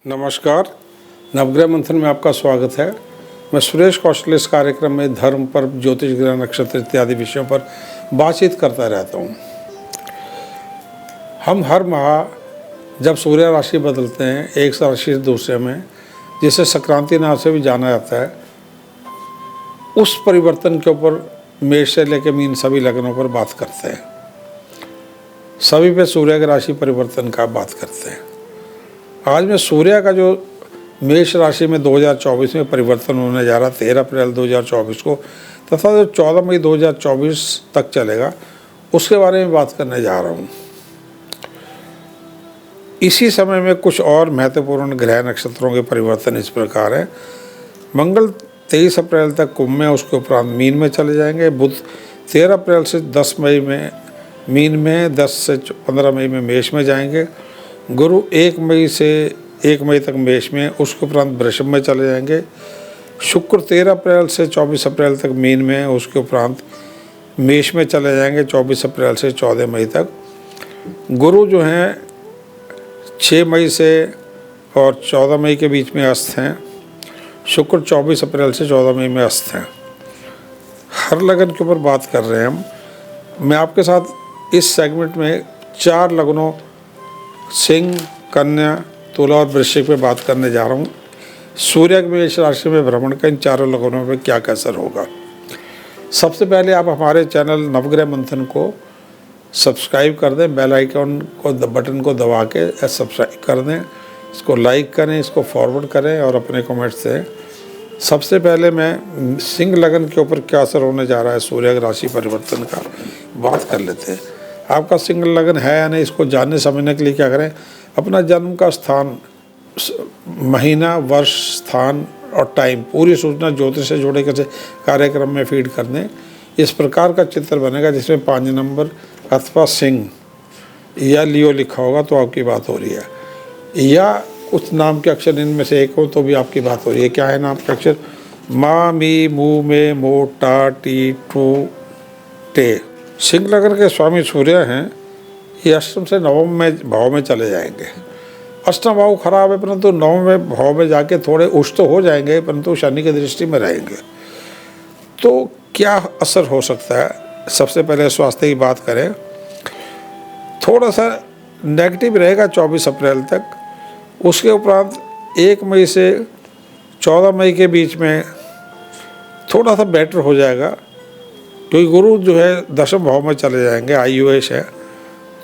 नमस्कार, नवग्रह मंथन में आपका स्वागत है। मैं सुरेश कौशल इस कार्यक्रम में धर्म, पर्व, ज्योतिष, ग्रह, नक्षत्र इत्यादि विषयों पर बातचीत करता रहता हूँ। हम हर माह जब सूर्य राशि बदलते हैं एक राशि से दूसरे में, जिसे संक्रांति नाम से भी जाना जाता है, उस परिवर्तन के ऊपर मेष से लेकर मीन सभी लग्नों पर बात करते हैं। सभी पे सूर्य की राशि परिवर्तन का बात करते हैं। आज मैं सूर्य का जो मेष राशि में 2024 में परिवर्तन होने जा रहा 13 अप्रैल 2024 को तथा जो 14 मई 2024 तक चलेगा, उसके बारे में बात करने जा रहा हूँ। इसी समय में कुछ और महत्वपूर्ण ग्रह नक्षत्रों के परिवर्तन इस प्रकार हैं। मंगल 23 अप्रैल तक कुंभ में, उसके उपरांत मीन में चले जाएंगे। बुध 13 अप्रैल से 10 मई में मीन में, 10 से 15 मई में मेष में जाएंगे। गुरु 1 मई तक मेष में, उसके उपरांत वृषभ में चले जाएंगे। शुक्र 13 अप्रैल से 24 अप्रैल तक मीन में, उसके उपरांत मेष में चले जाएंगे 24 अप्रैल से 14 मई तक। गुरु जो हैं 6 मई से और 14 मई के बीच में अस्त हैं। शुक्र 24 अप्रैल से 14 मई में अस्त हैं। हर लगन के ऊपर बात कर रहे हैं हम। मैं आपके साथ इस सेगमेंट में 4 लगनों सिंह, कन्या, तुला और वृश्चिक पे बात करने जा रहा हूँ। सूर्य के मेष राशि में भ्रमण का इन चारों लगनों पे क्या असर होगा। सबसे पहले आप हमारे चैनल नवग्रह मंथन को सब्सक्राइब कर दें, बेल आइकन को बटन को दबा के सब्सक्राइब कर दें, इसको लाइक करें, इसको फॉरवर्ड करें और अपने कमेंट्स दें। सबसे पहले मैं सिंह लगन के ऊपर क्या असर होने जा रहा है सूर्य राशि परिवर्तन का बात कर लेते हैं। आपका सिंह लगन है या नहीं, इसको जानने समझने के लिए क्या करें, अपना जन्म का स्थान, महीना, वर्ष, स्थान और टाइम पूरी सूचना ज्योतिष से जुड़े कैसे कार्यक्रम में फीड कर दें। इस प्रकार का चित्र बनेगा जिसमें 5 नंबर अथवा सिंह या लियो लिखा होगा तो आपकी बात हो रही है, या कुछ नाम के अक्षर इनमें से एक हो तो भी आपकी बात हो रही है। क्या है नाम के अक्षर? मा, मी, मू, में, मो, टा, टी, टू, टे। सिंह लगन के स्वामी सूर्य हैं। ये अष्टम से नवम में भाव में चले जाएंगे। अष्टम भाव खराब है, परंतु नवम में भाव में जाके थोड़े उच्च तो हो जाएंगे, परंतु शनि की दृष्टि में रहेंगे। तो क्या असर हो सकता है? सबसे पहले स्वास्थ्य की बात करें, थोड़ा सा नेगेटिव रहेगा 24 अप्रैल तक। उसके उपरांत 1 मई से 14 मई के बीच में थोड़ा सा बेटर हो जाएगा, क्योंकि गुरु जो है दशम भाव में चले जाएंगे, आयुष है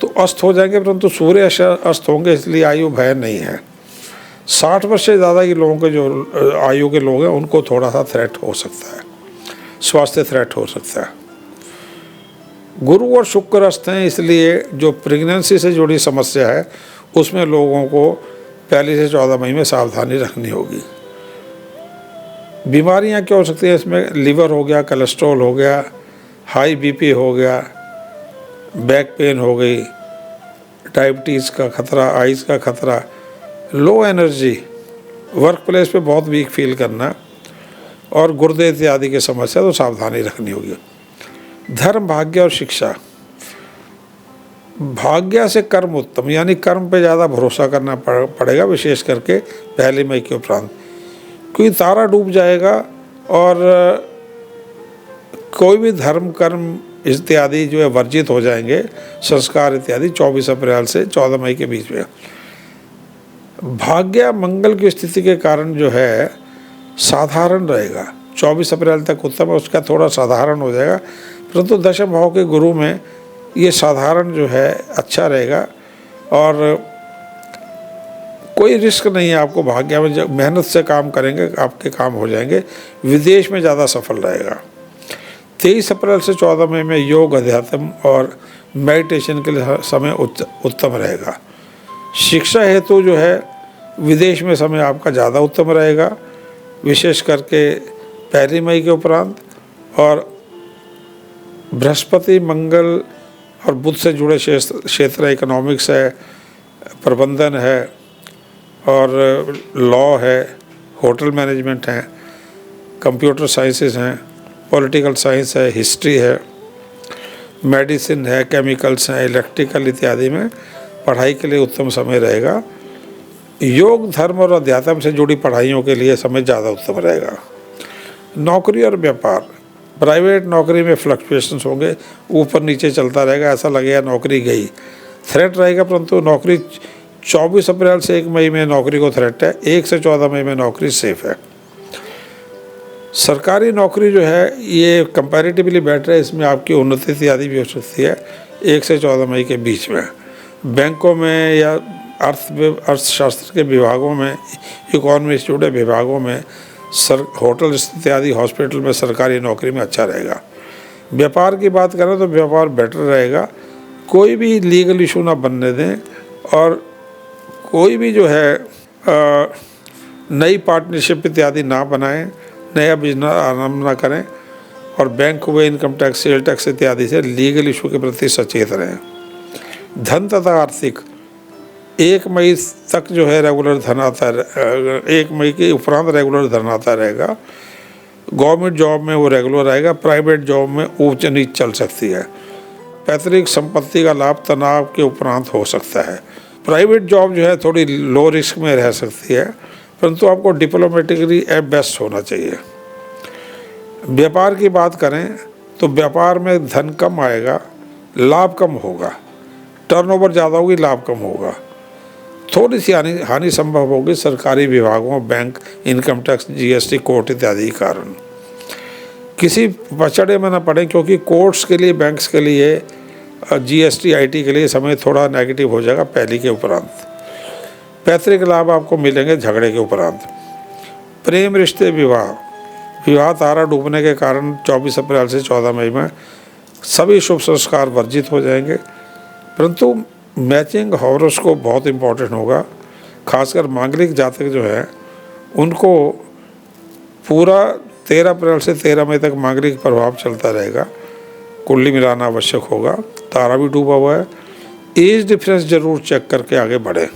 तो अस्त हो जाएंगे, परंतु सूर्य अस्त होंगे, इसलिए आयु भय नहीं है। 60 वर्ष से ज़्यादा के लोगों के जो आयु के लोग हैं उनको थोड़ा सा थ्रेट हो सकता है, स्वास्थ्य थ्रेट हो सकता है। गुरु और शुक्र अस्त हैं, इसलिए जो प्रेगनेंसी से जुड़ी समस्या है उसमें लोगों को 1 से 14 मई में सावधानी रखनी होगी। बीमारियां क्या हो सकती हैं इसमें? लीवर हो गया, कोलेस्ट्रॉल हो गया, हाई बीपी हो गया, बैक पेन हो गई, डायबिटीज़ का खतरा, आइज़ का खतरा, लो एनर्जी, वर्क प्लेस पे बहुत वीक फील करना और गुर्दे इत्यादि की समस्या, तो सावधानी रखनी होगी। धर्म, भाग्य और शिक्षा। भाग्य से कर्म उत्तम, यानी कर्म पे ज़्यादा भरोसा करना पड़ेगा, विशेष करके 1 मई के उपरांत, क्योंकि तारा डूब जाएगा और कोई भी धर्म, कर्म इत्यादि जो है वर्जित हो जाएंगे, संस्कार इत्यादि 24 अप्रैल से 14 मई के बीच में। भाग्य मंगल की स्थिति के कारण जो है साधारण रहेगा। 24 अप्रैल तक उत्तम है, उसका थोड़ा साधारण हो जाएगा, परंतु दशम भाव के गुरु में ये साधारण जो है अच्छा रहेगा और कोई रिस्क नहीं है आपको। भाग्य में जब मेहनत से काम करेंगे आपके काम हो जाएंगे। विदेश में ज़्यादा सफल रहेगा। 23 अप्रैल से 14 मई में योग, अध्यात्म और मेडिटेशन के लिए समय उत्तम रहेगा। शिक्षा हेतु जो है विदेश में समय आपका ज़्यादा उत्तम रहेगा, विशेष करके 1 मई के उपरांत। और बृहस्पति, मंगल और बुध से जुड़े क्षेत्र इकोनॉमिक्स है, प्रबंधन है और लॉ है, होटल मैनेजमेंट है, कंप्यूटर साइंसेस हैं, पॉलिटिकल साइंस है, हिस्ट्री है, मेडिसिन है, केमिकल्स हैं, इलेक्ट्रिकल इत्यादि में पढ़ाई के लिए उत्तम समय रहेगा। योग, धर्म और अध्यात्म से जुड़ी पढ़ाइयों के लिए समय ज़्यादा उत्तम रहेगा। नौकरी और व्यापार, प्राइवेट नौकरी में फ्लक्चुएशंस होंगे, ऊपर नीचे चलता रहेगा, ऐसा लगेगा नौकरी गई, थ्रेट रहेगा। परंतु नौकरी 24 अप्रैल से 1 मई में नौकरी को थ्रेट है, 1 से 14 मई में नौकरी सेफ है। सरकारी नौकरी जो है ये कंपैरेटिवली बेटर है, इसमें आपकी उन्नति इत्यादि भी हो सकती है 1 से 14 मई के बीच में। बैंकों में या अर्थशास्त्र के विभागों में, इकोनॉमी से जुड़े विभागों में, होटल इत्यादि हॉस्पिटल में, सरकारी नौकरी में अच्छा रहेगा। व्यापार की बात करें तो व्यापार बेटर रहेगा, कोई भी लीगल इशू ना बनने दें और कोई भी जो है नई पार्टनरशिप इत्यादि ना बनाएं, नया बिजनेस आरंभ ना करें और बैंक व इनकम टैक्स, सेल टैक्स इत्यादि से लीगल इशू के प्रति सचेत रहें। धन तथा आर्थिक, 1 मई तक जो है रेगुलर धन आता, 1 मई के उपरांत रेगुलर धन आता रहेगा। गवर्नमेंट जॉब में वो रेगुलर आएगा, प्राइवेट जॉब में ऊंच नीच चल सकती है। पैतृक संपत्ति का लाभ तनाव के उपरांत हो सकता है। प्राइवेट जॉब जो है थोड़ी लो रिस्क में रह सकती है, परंतु आपको डिप्लोमेटिकली एट बेस्ट होना चाहिए। व्यापार की बात करें तो व्यापार में धन कम आएगा, लाभ कम होगा, टर्नओवर ज़्यादा होगी, लाभ कम होगा। थोड़ी सी हानि संभव होगी सरकारी विभागों, bank, income tax, GST, court इत्यादि के कारण। किसी पचड़े में न पड़े, क्योंकि कोर्ट्स के लिए, बैंक्स के लिए, जीएसटी, आईटी के लिए समय थोड़ा नेगेटिव हो जाएगा पहली के उपरांत। पैतृक लाभ आपको मिलेंगे झगड़े के उपरांत। प्रेम रिश्ते, विवाह तारा डूबने के कारण 24 अप्रैल से 14 मई में सभी शुभ संस्कार वर्जित हो जाएंगे। परंतु मैचिंग हॉरोस्कोप बहुत इम्पोर्टेंट होगा, खासकर मांगलिक जातक जो है उनको पूरा 13 अप्रैल से 13 मई तक मांगलिक प्रभाव चलता रहेगा। कुंडली मिलाना आवश्यक होगा, तारा भी डूबा हुआ है। एज डिफरेंस जरूर चेक करके आगे बढ़े।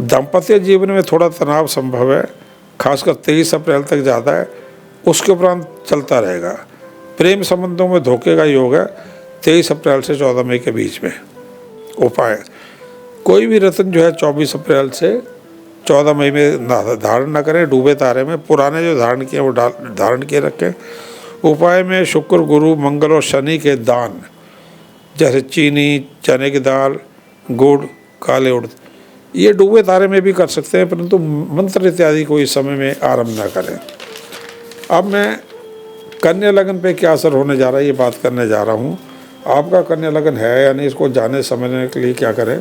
दाम्पत्य जीवन में थोड़ा तनाव संभव है, खासकर 23 अप्रैल तक ज़्यादा है, उसके उपरांत चलता रहेगा। प्रेम संबंधों में धोखे का योग है 23 अप्रैल से 14 मई के बीच में। उपाय, कोई भी रत्न जो है 24 अप्रैल से 14 मई में धारण न करें, डूबे तारे में, पुराने जो धारण किए वो धारण किए रखें। उपाय में शुक्र, गुरु, मंगल और शनि के दान, जैसे चीनी, चने की दाल, गुड़, काले उड़द, ये डूबे तारे में भी कर सकते हैं, परंतु मंत्र इत्यादि को इस समय में आरंभ न करें। अब मैं कन्या लगन पे क्या असर होने जा रहा है ये बात करने जा रहा हूँ। आपका कन्या लगन है या नहीं, इसको जानने समझने के लिए क्या करें,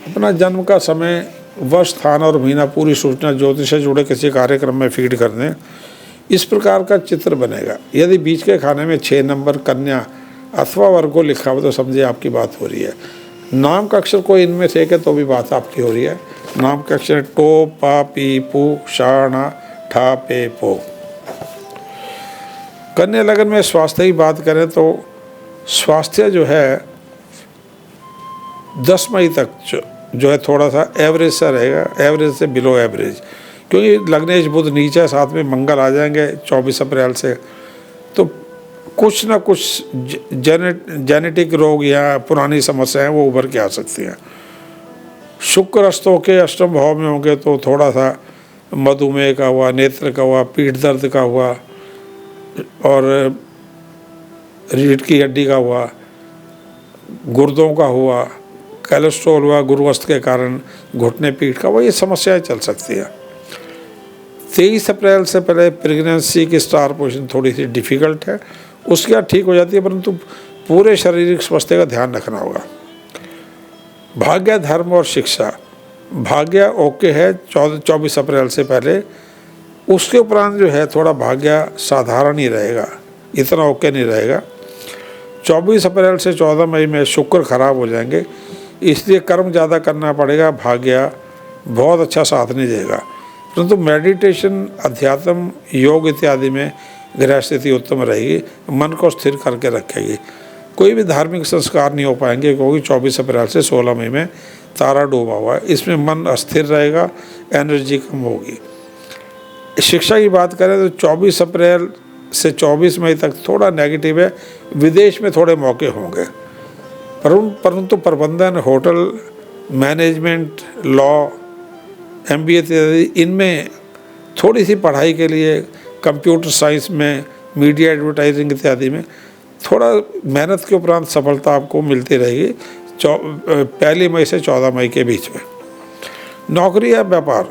अपना जन्म का समय, वर्ष, स्थान और महीना पूरी सूचना ज्योतिष से जुड़े किसी कार्यक्रम में फीड कर दें। इस प्रकार का चित्र बनेगा। यदि बीच के खाने में 6 नंबर कन्या अथवा वर्गो लिखा हो तो समझिए आपकी बात हो रही है। नाम का अक्षर कोई इनमें से एक है तो भी बात आपकी हो रही है। नाम के अक्षर टो, पा, पी, पू, शाणा, ठा, पे, पो। कन्या लगन में स्वास्थ्य की बात करें तो स्वास्थ्य जो है 10 मई तक जो है थोड़ा सा एवरेज सा रहेगा, एवरेज से बिलो एवरेज, क्योंकि लग्नेश बुध नीचे, साथ में मंगल आ जाएंगे 24 अप्रैल से, तो कुछ ना कुछ जेनेटिक रोग या पुरानी समस्याएं वो उभर के आ सकती हैं। शुक्र अस्तों के अष्टम भाव में होंगे तो थोड़ा सा मधुमेह का हुआ, नेत्र का हुआ, पीठ दर्द का हुआ और रीढ़ की हड्डी का हुआ, गुर्दों का हुआ, कोलेस्ट्रॉल हुआ, गुरुवस्थ के कारण घुटने पीठ का हुआ, ये समस्याएं चल सकती है। 23 अप्रैल से पहले प्रेगनेंसी की स्टार पोजीशन थोड़ी सी डिफ़िकल्ट है, उसके बाद ठीक हो जाती है, परंतु पूरे शारीरिक स्वास्थ्य का ध्यान रखना होगा। भाग्य, धर्म और शिक्षा, भाग्य ओके है 24 अप्रैल से पहले, उसके उपरांत जो है थोड़ा भाग्य साधारण ही रहेगा, इतना ओके नहीं रहेगा। 24 अप्रैल से 14 मई में शुक्र खराब हो जाएंगे, इसलिए कर्म ज़्यादा करना पड़ेगा, भाग्य बहुत अच्छा साथ नहीं देगा। परंतु मेडिटेशन, अध्यात्म, योग इत्यादि में ग्रह स्थिति उत्तम रहेगी, मन को स्थिर करके रखेगी। कोई भी धार्मिक संस्कार नहीं हो पाएंगे क्योंकि 24 अप्रैल से 16 मई में तारा डूबा हुआ है, इसमें मन अस्थिर रहेगा, एनर्जी कम होगी। शिक्षा की बात करें तो 24 अप्रैल से 24 मई तक थोड़ा नेगेटिव है, विदेश में थोड़े मौके होंगे, परंतु प्रबंधन, होटल मैनेजमेंट, लॉ, MBA इत्यादि, इनमें थोड़ी सी पढ़ाई के लिए कंप्यूटर साइंस में, मीडिया एडवर्टाइजिंग इत्यादि में थोड़ा मेहनत के उपरांत सफलता आपको मिलती रहेगी 1 मई से 14 मई के बीच में। नौकरी या व्यापार,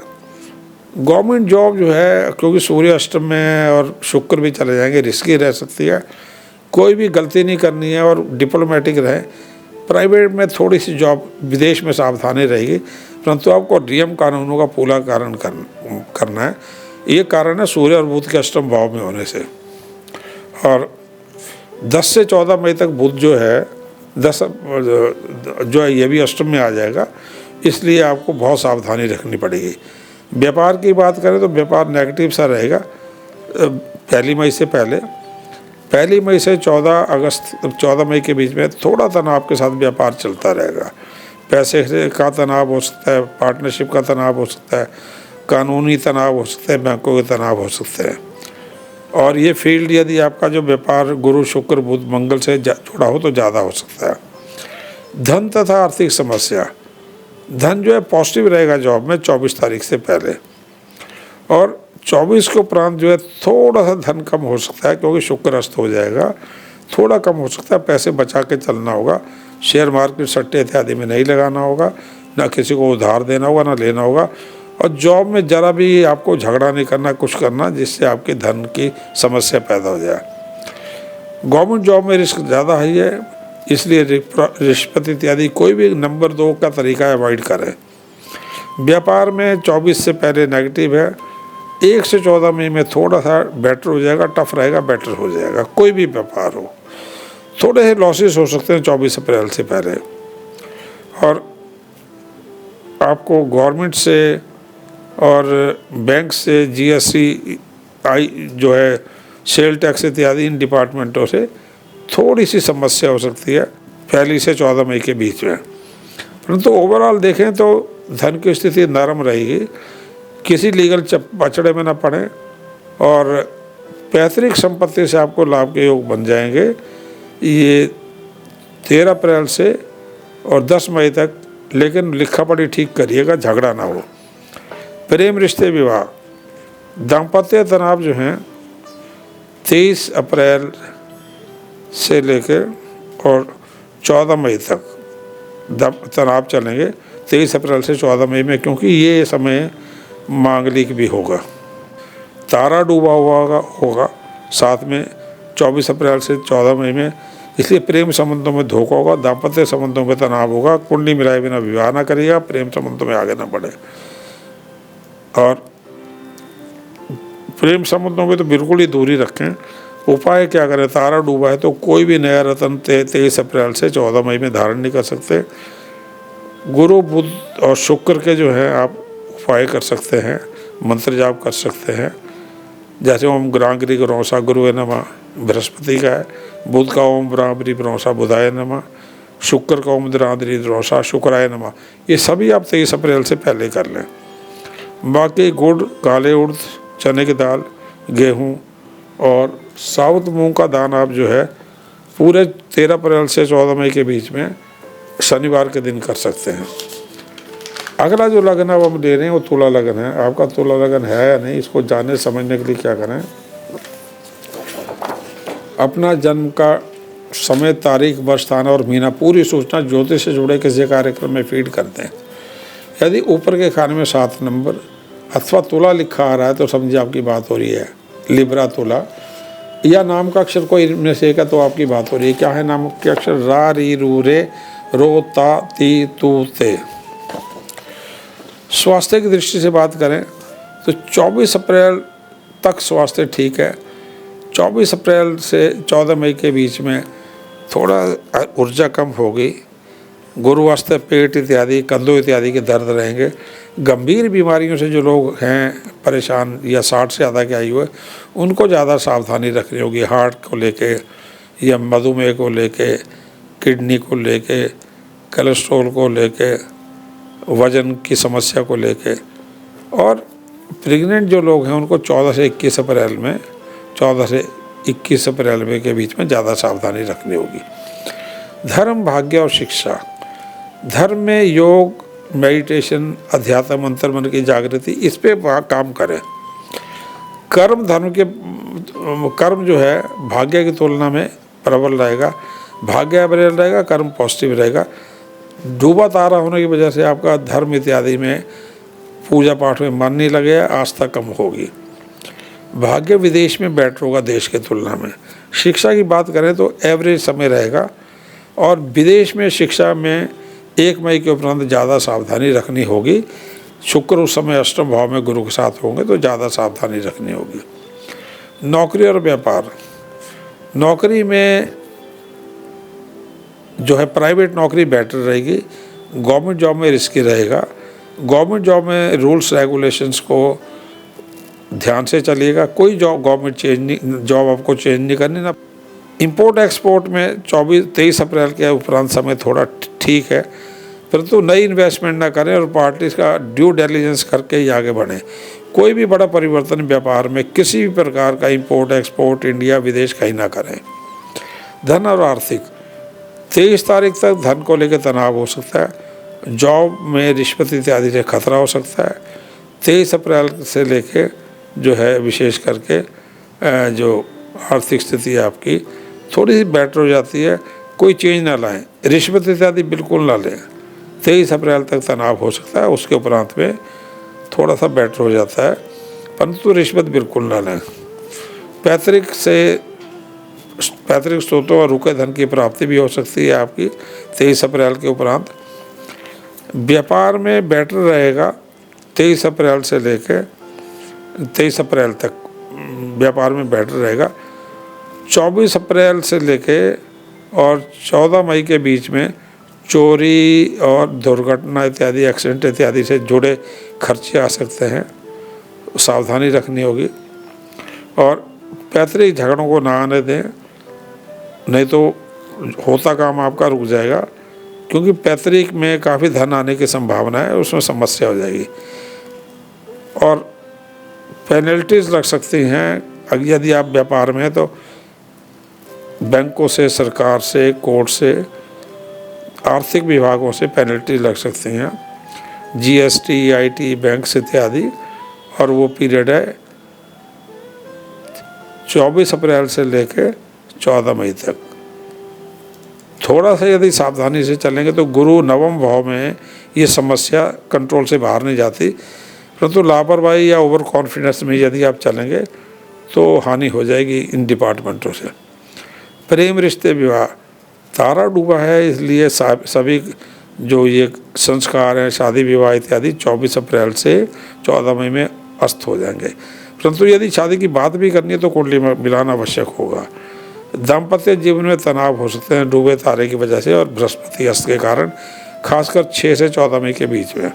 गवर्नमेंट जॉब जो है, क्योंकि सूर्य अष्टम में है और शुक्र भी चले जाएंगे, रिस्की रह सकती है, कोई भी गलती नहीं करनी है और डिप्लोमेटिक रहे। प्राइवेट में थोड़ी सी जॉब, विदेश में सावधानी रहेगी, परंतु आपको नियम कानूनों का पूरा करना है। ये कारण है सूर्य और बुध के अष्टम भाव में होने से। और 10 से 14 मई तक बुध जो है 10 जो है ये भी अष्टम में आ जाएगा, इसलिए आपको बहुत सावधानी रखनी पड़ेगी। व्यापार की बात करें तो व्यापार नेगेटिव सा रहेगा 1 मई से पहले। 1 मई से 14 मई के बीच में थोड़ा तनाव के साथ व्यापार चलता रहेगा। पैसे का तनाव हो सकता है, पार्टनरशिप का तनाव हो सकता है, कानूनी तनाव हो सकता है, बैंकों के तनाव हो सकते हैं। और ये फील्ड यदि आपका जो व्यापार गुरु, शुक्र, बुध, मंगल से जुड़ा हो तो ज़्यादा हो सकता है। धन तथा आर्थिक समस्या, धन जो है पॉजिटिव रहेगा जॉब में 24 तारीख से पहले, और 24 के उपरांत जो है थोड़ा सा धन कम हो सकता है, क्योंकि शुक्र अस्त हो जाएगा, थोड़ा कम हो सकता है। पैसे बचा के चलना होगा, शेयर मार्केट, सट्टे इत्यादि में नहीं लगाना होगा, ना किसी को उधार देना होगा, ना लेना होगा। और जॉब में ज़रा भी आपको झगड़ा नहीं करना, कुछ करना जिससे आपके धन की समस्या पैदा हो जाए। गवर्नमेंट जॉब में रिस्क ज़्यादा ही है, इसलिए रिश्वत इत्यादि कोई भी नंबर 2 का तरीका अवॉइड करें। व्यापार में 24 से पहले नेगेटिव है, 1 से 14 मई में थोड़ा सा बेटर हो जाएगा, टफ रहेगा, बेटर हो जाएगा। कोई भी व्यापार हो, थोड़े से लॉसेस हो सकते हैं 24 अप्रैल से पहले। और आपको गवर्नमेंट से और बैंक से, GST जो है, सेल टैक्स इत्यादि, इन डिपार्टमेंटों से थोड़ी सी समस्या हो सकती है 1 से 14 मई के बीच में। परंतु ओवरऑल देखें तो धन की स्थिति नरम रहेगी, किसी लीगल पचड़े में ना पड़े, और पैतृक संपत्ति से आपको लाभ के योग बन जाएंगे। ये 13 अप्रैल से और 10 मई तक, लेकिन लिखा पढ़ी ठीक करिएगा, झगड़ा ना हो। प्रेम, रिश्ते, विवाह, दाम्पत्य तनाव जो हैं 23 अप्रैल से लेकर और 14 मई तक तनाव चलेंगे। 23 अप्रैल से 14 मई में, क्योंकि ये समय मांगलिक भी होगा, तारा डूबा हुआ होगा साथ में 24 अप्रैल से 14 मई में, इसलिए प्रेम संबंधों में धोखा होगा, दाम्पत्य संबंधों में तनाव होगा। कुंडली मिलाए बिना विवाह ना करिएगा, प्रेम संबंधों में आगे ना बढ़े। और प्रेम संबंधों में तो बिल्कुल ही दूरी रखें। उपाय क्या करें, तारा डूबा है तो कोई भी नया रत्न 23 अप्रैल से 14 मई में धारण नहीं कर सकते। गुरु, बुध और शुक्र के जो है आप उपाय कर सकते हैं, मंत्र जाप कर सकते हैं, जैसे ओम ग्रांगरी ग्रौसा गुरुवे नमः बृहस्पति का है, बुध का ओम ब्राह्मरी ब्रौसा बुधाय नमः, शुक्र का ओम द्रांद्री द्रौसा शुक्राय नमः। ये सभी आप 23 अप्रैल से पहले कर लें। बाकी गुड़, काले उड़द, चने की दाल, गेहूँ और साबुत मूंग का दान आप जो है पूरे 13 अप्रैल से 14 मई के बीच में शनिवार के दिन कर सकते हैं। अगला जो लगन है वो हम ले रहे हैं, वो तुला लगन है। आपका तुला लगन है या नहीं, इसको जानने समझने के लिए क्या करें, अपना जन्म का समय, तारीख, वर्ष, स्थान और महीना पूरी सूचना ज्योतिष से जुड़े किसी कार्यक्रम में फीड करते हैं। यदि ऊपर के खाने में 7 नंबर अथवा तुला लिखा आ रहा है तो समझिए आपकी बात हो रही है, लिब्रा तुला, या नाम का अक्षर कोई इनमें से एक है तो आपकी बात हो रही है। क्या है नाम के अक्षर? रा, री, रू, रे, रो, ता, ती, तू, ते। स्वास्थ्य की दृष्टि से बात करें तो 24 अप्रैल तक स्वास्थ्य ठीक है। 24 अप्रैल से 14 मई के बीच में थोड़ा ऊर्जा कम होगी। गुरुवास्ते पेट इत्यादि, कंधों इत्यादि के दर्द रहेंगे। गंभीर बीमारियों से जो लोग हैं परेशान या 60 से ज़्यादा के आयु है, उनको ज़्यादा सावधानी रखनी होगी। हार्ट को लेके या मधुमेह को लेके, किडनी को लेके, कोलेस्ट्रॉल को लेके, वज़न की समस्या को लेके। और प्रेग्नेंट जो लोग हैं उनको 14 से 21 अप्रैल में, 14 से 21 अप्रैल में के बीच में ज़्यादा सावधानी रखनी होगी। धर्म, भाग्य और शिक्षा। धर्म में योग, मेडिटेशन, अध्यात्म, अंतर मन की जागृति, इस पे काम करें। कर्म धर्म के कर्म जो है भाग्य की तुलना में प्रबल रहेगा, भाग्य अप्रबल रहेगा, कर्म पॉजिटिव रहेगा। डूबा तारा होने की वजह से आपका धर्म इत्यादि में, पूजा पाठ में मन नहीं लगेगा, आस्था कम होगी। भाग्य विदेश में बेटर होगा देश की तुलना में। शिक्षा की बात करें तो एवरेज समय रहेगा, और विदेश में शिक्षा में 1 मई के उपरांत ज़्यादा सावधानी रखनी होगी। शुक्र उस समय अष्टम भाव में गुरु के साथ होंगे तो ज़्यादा सावधानी रखनी होगी। नौकरी और व्यापार, नौकरी में जो है प्राइवेट नौकरी बेटर रहेगी, गवर्नमेंट जॉब में रिस्की रहेगा। गवर्नमेंट जॉब में रूल्स रेगुलेशंस को ध्यान से चलिएगा, कोई जॉब गवर्नमेंट जॉब आपको चेंज नहीं करनी ना। इंपोर्ट एक्सपोर्ट में 23 अप्रैल के उपरांत समय थोड़ा ठीक है, परंतु नई इन्वेस्टमेंट ना करें और पार्टीज का ड्यू डिलिजेंस करके ही आगे बढ़ें। कोई भी बड़ा परिवर्तन व्यापार में किसी भी प्रकार का इंपोर्ट एक्सपोर्ट इंडिया विदेश कहीं ना करें। धन और आर्थिक, 23 तारीख तक धन को लेकर तनाव हो सकता है, जॉब में रिश्वत इत्यादि से खतरा हो सकता है। 23 अप्रैल से लेके जो है विशेष करके जो आर्थिक स्थिति है आपकी थोड़ी सी बेटर हो जाती है। कोई चेंज ना लाएं, रिश्वत इत्यादि बिल्कुल ना लें। 23 अप्रैल तक तनाव हो सकता है, उसके उपरांत में थोड़ा सा बेटर हो जाता है, परंतु रिश्वत बिल्कुल ना लें। पैतृक स्रोतों और रुके धन की प्राप्ति भी हो सकती है आपकी 23 अप्रैल के उपरांत। व्यापार में बेटर रहेगा 23 अप्रैल से लेकर 23 अप्रैल तक व्यापार में बेटर रहेगा। 24 अप्रैल से लेके और 14 मई के बीच में चोरी और दुर्घटना इत्यादि, एक्सीडेंट इत्यादि से जुड़े खर्चे आ सकते हैं, सावधानी रखनी होगी। और पैतृक झगड़ों को ना आने दें, नहीं तो होता काम आपका रुक जाएगा, क्योंकि पैतृक में काफ़ी धन आने की संभावना है, उसमें समस्या हो जाएगी और पेनल्टीज लग सकती हैं। यदि आप व्यापार में हैं तो बैंकों से, सरकार से, कोर्ट से, आर्थिक विभागों से पेनल्टी लग सकती हैं, GST, IT, बैंक्स इत्यादि। और वो पीरियड है 24 अप्रैल से लेकर 14 मई तक। थोड़ा सा यदि सावधानी से चलेंगे तो गुरु नवम भाव में ये समस्या कंट्रोल से बाहर नहीं जाती, परंतु लापरवाही या ओवर कॉन्फिडेंस में यदि आप चलेंगे तो हानि हो जाएगी इन डिपार्टमेंटों से। प्रेम, रिश्ते, विवाह, तारा डूबा है, इसलिए सभी जो ये संस्कार हैं, शादी विवाह इत्यादि 24 अप्रैल से 14 मई में अस्त हो जाएंगे। परंतु यदि शादी की बात भी करनी है तो कुंडली में मिलाना आवश्यक होगा। दाम्पत्य जीवन में तनाव हो सकते हैं डूबे तारे की वजह से और बृहस्पति अस्त के कारण, खासकर 6 से 14 मई के बीच में।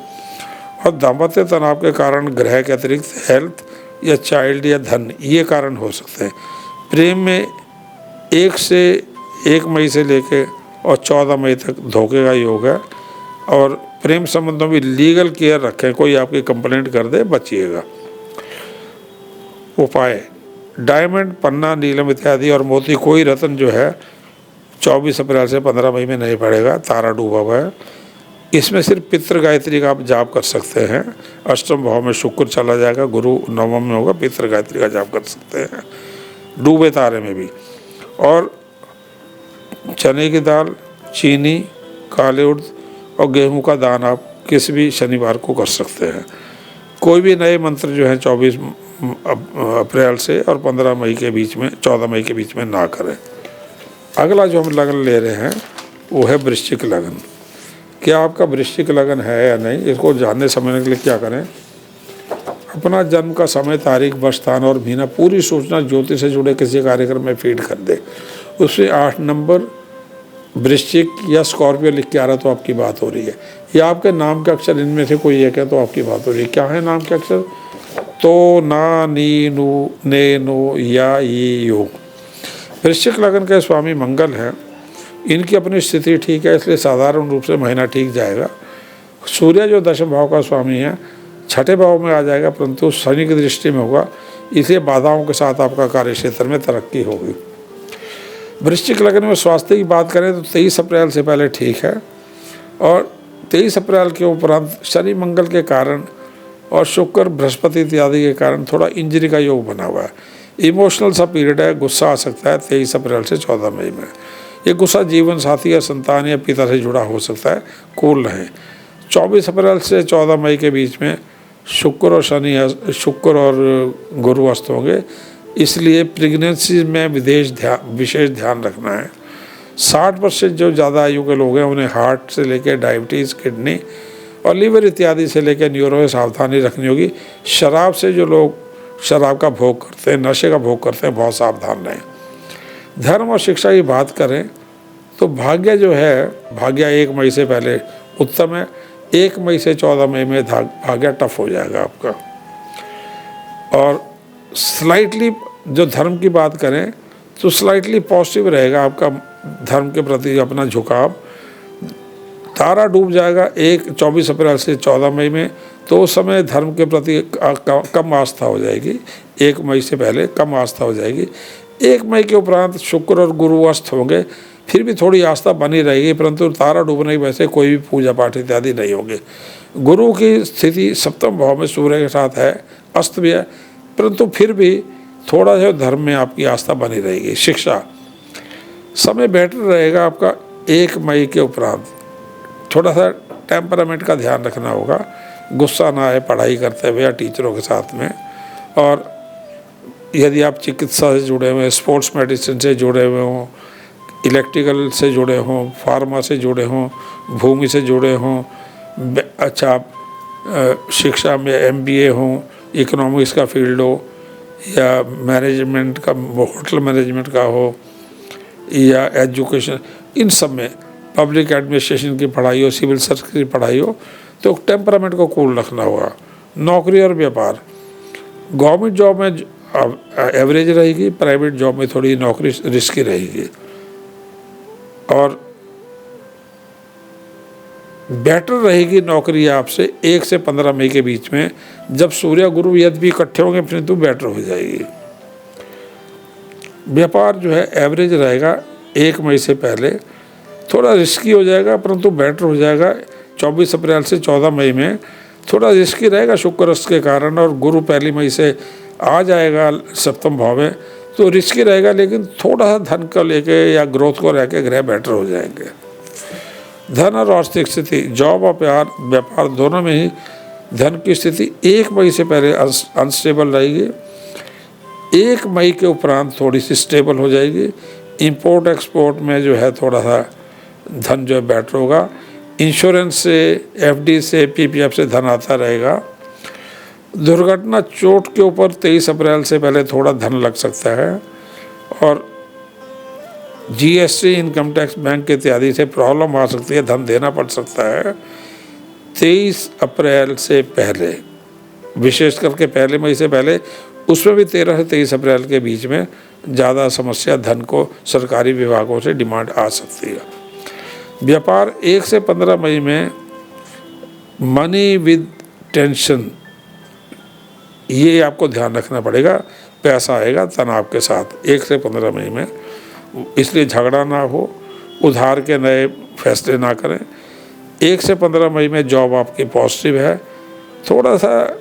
और दाम्पत्य तनाव के कारण ग्रह के अतिरिक्त हेल्थ या चाइल्ड या धन, ये कारण हो सकते हैं। प्रेम में 1 मई से लेकर और 14 मई तक धोखे का योग है। और प्रेम संबंधों में लीगल केयर रखें, कोई आपकी कंप्लेंट कर दे बचिएगा। उपाय, डायमंड, पन्ना, नीलम इत्यादि और मोती, कोई रत्न जो है 24 अप्रैल से 15 मई में नहीं पड़ेगा, तारा डूबा हुआ है। इसमें सिर्फ पितृ गायत्री का आप जाप कर सकते हैं। अष्टम भाव में शुक्र चला जाएगा, गुरु नवम में होगा, पितृ गायत्री का जाप कर सकते हैं डूबे तारे में भी। और चने की दाल, चीनी, काले उड़द और गेहूं का दान आप किसी भी शनिवार को कर सकते हैं। कोई भी नए मंत्र जो है 24 अप्रैल से और 15 मई के बीच में, 14 मई के बीच में ना करें। अगला जो हम लगन ले रहे हैं वो है वृश्चिक लगन। क्या आपका वृश्चिक लगन है या नहीं, इसको जानने समझने के लिए क्या करें? अपना जन्म का समय, तारीख, वर्ष, स्थान और महीना पूरी सूचना ज्योतिष से जुड़े किसी कार्यक्रम में फीड कर दे। उससे 8 नंबर वृश्चिक या स्कॉर्पियो लिख के आ रहा तो आपकी बात हो रही है, या आपके नाम के अक्षर इनमें से कोई एक है तो आपकी बात हो रही है। क्या है नाम के अक्षर? तो, ना, नी, नु, ने, नो, या, ये, यो। वृश्चिक लगन के स्वामी मंगल हैं, इनकी अपनी स्थिति ठीक है, इसलिए साधारण रूप से महीना ठीक जाएगा। सूर्य जो दशम भाव का स्वामी है 6ठे भाव में आ जाएगा, परंतु शनि की दृष्टि में होगा, इसलिए बाधाओं के साथ आपका कार्य क्षेत्र में तरक्की होगी। वृश्चिक लगन में स्वास्थ्य की बात करें तो 23 अप्रैल से पहले ठीक है, और 23 अप्रैल के उपरांत शनि मंगल के कारण और शुक्र बृहस्पति इत्यादि के कारण थोड़ा इंजरी का योग बना हुआ है। इमोशनल सा पीरियड है, गुस्सा आ सकता है 23 अप्रैल से 14 मई में। ये गुस्सा जीवन साथी या संतान या पिता से जुड़ा हो सकता है, कूल रहें। 24 अप्रैल से 14 मई के बीच में शुक्र और गुरु अस्त होंगे, इसलिए प्रेगनेंसी में विशेष ध्यान रखना है। 60% जो ज़्यादा आयु के लोग हैं उन्हें हार्ट से लेकर डायबिटीज़, किडनी और लीवर इत्यादि से लेकर न्यूरो में सावधानी रखनी होगी। शराब से जो लोग शराब का भोग करते हैं, नशे का भोग करते हैं, बहुत सावधान रहें। धर्म और शिक्षा की बात करें तो भाग्य जो है, भाग्य 1 मई से पहले उत्तम है। 1 मई से 14 मई में भाग्य टफ हो जाएगा आपका। और स्लाइटली जो धर्म की बात करें तो स्लाइटली पॉजिटिव रहेगा आपका धर्म के प्रति अपना झुकाव। तारा डूब जाएगा 24 अप्रैल से 14 मई में, तो उस समय धर्म के प्रति कम आस्था हो जाएगी। 1 मई से पहले कम आस्था हो जाएगी। 1 मई के उपरांत शुक्र और गुरु अस्त होंगे, फिर भी थोड़ी आस्था बनी रहेगी, परंतु तारा डूबने की वजह से कोई भी पूजा पाठ इत्यादि नहीं होंगे। गुरु की स्थिति सप्तम भाव में सूर्य के साथ है, अस्त भी है, परंतु फिर भी थोड़ा सा धर्म में आपकी आस्था बनी रहेगी। शिक्षा समय बेटर रहेगा आपका 1 मई के उपरांत। थोड़ा सा टेम्परामेंट का ध्यान रखना होगा, गुस्सा ना आए पढ़ाई करते हुए या टीचरों के साथ में। और यदि आप चिकित्सा से जुड़े हुए, स्पोर्ट्स मेडिसिन से जुड़े हुए हों, इलेक्ट्रिकल से जुड़े हों, फार्मा से जुड़े हों, भूमि से जुड़े हों, अच्छा शिक्षा में MBA हों, इकोनॉमिक्स का फील्ड हो या मैनेजमेंट का, होटल मैनेजमेंट का हो या एजुकेशन, इन सब में पब्लिक एडमिनिस्ट्रेशन की पढ़ाई हो, सिविल सर्विस की पढ़ाई हो, तो टेम्परामेंट को कूल रखना होगा। नौकरी और व्यापार, गवर्नमेंट जॉब में एवरेज रहेगी, प्राइवेट जॉब में थोड़ी नौकरी रिस्की रहेगी। और बेटर रहेगी नौकरी आपसे 1 से 15 मई के बीच में, जब सूर्य गुरु यदि भी इकट्ठे होंगे फिर तो बेटर हो जाएगी। व्यापार जो है एवरेज रहेगा 1 मई से पहले, थोड़ा रिस्की हो जाएगा परंतु बेटर हो जाएगा। 24 अप्रैल से 14 मई में थोड़ा रिस्की रहेगा शुक्र अस्त के कारण, और गुरु 1 मई से आ जाएगा सप्तम भाव में, तो रिस्की रहेगा, लेकिन थोड़ा सा धन को लेके या ग्रोथ को रह के ग्रह बेटर हो जाएंगे। धन और आर्थिक स्थिति, जॉब और व्यापार दोनों में ही धन की स्थिति 1 मई से पहले अनस्टेबल रहेगी। 1 मई के उपरांत थोड़ी सी स्टेबल हो जाएगी। इंपोर्ट एक्सपोर्ट में जो है थोड़ा सा धन जो है बेटर होगा। इंश्योरेंस से, FD से, PPF से धन आता रहेगा। दुर्घटना चोट के ऊपर 23 अप्रैल से पहले थोड़ा धन लग सकता है। और GST, इनकम टैक्स, बैंक इत्यादि से प्रॉब्लम आ सकती है, धन देना पड़ सकता है 23 अप्रैल से पहले, विशेष करके 1 मई से पहले, उसमें भी 13 से 23 अप्रैल के बीच में ज़्यादा समस्या धन को सरकारी विभागों से डिमांड आ सकती है। व्यापार 1 से 15 मई में मनी विद टेंशन, ये आपको ध्यान रखना पड़ेगा, पैसा आएगा तनाव के साथ 1 से 15 मई में, इसलिए झगड़ा ना हो, उधार के नए फैसले ना करें। 1 से 15 मई में जॉब आपकी पॉजिटिव है, थोड़ा सा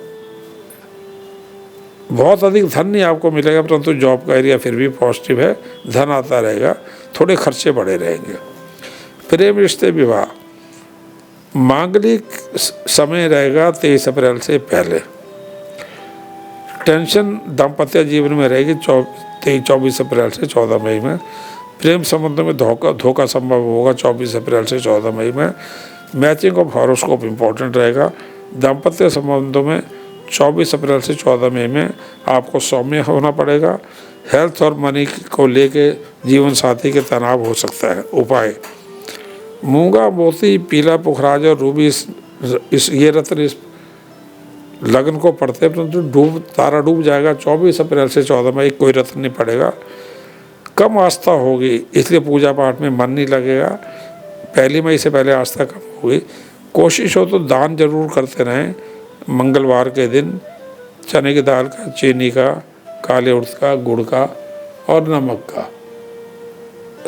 बहुत अधिक धन नहीं आपको मिलेगा, परंतु जॉब का एरिया फिर भी पॉजिटिव है, धन आता रहेगा, थोड़े खर्चे बढ़े रहेंगे। प्रेम रिश्ते विवाह, मांगलिक समय रहेगा 23 अप्रैल से पहले। टेंशन दाम्पत्य जीवन में रहेगी 24 अप्रैल से 14 मई में। प्रेम संबंधों में धोखा संभव होगा 24 अप्रैल से 14 मई में। मैचिंग ऑफ हॉरोस्कोप इम्पोर्टेंट रहेगा। दाम्पत्य संबंधों में 24 अप्रैल से 14 मई में आपको सौम्य होना पड़ेगा। हेल्थ और मनी को लेके जीवन साथी के तनाव हो सकता है। उपाय, मूंगा, मोती, पीला पुखराज और रूबी ये रत्न इस लगन को पड़ते हैं, परंतु तारा डूब जाएगा 24 अप्रैल से 14 मई, कोई रत्न नहीं पड़ेगा। कम आस्था होगी, इसलिए पूजा पाठ में मन नहीं लगेगा। 1 मई से पहले आस्था कम होगी। कोशिश हो तो दान जरूर करते रहें। मंगलवार के दिन चने की दाल का, चीनी का, काले उड़द का, गुड़ का और नमक का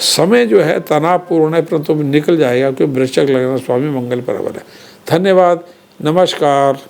समय जो है तनावपूर्ण है, परंतु निकल जाएगा क्योंकि वृश्चिक लग्न स्वामी मंगल परवर है। धन्यवाद, नमस्कार।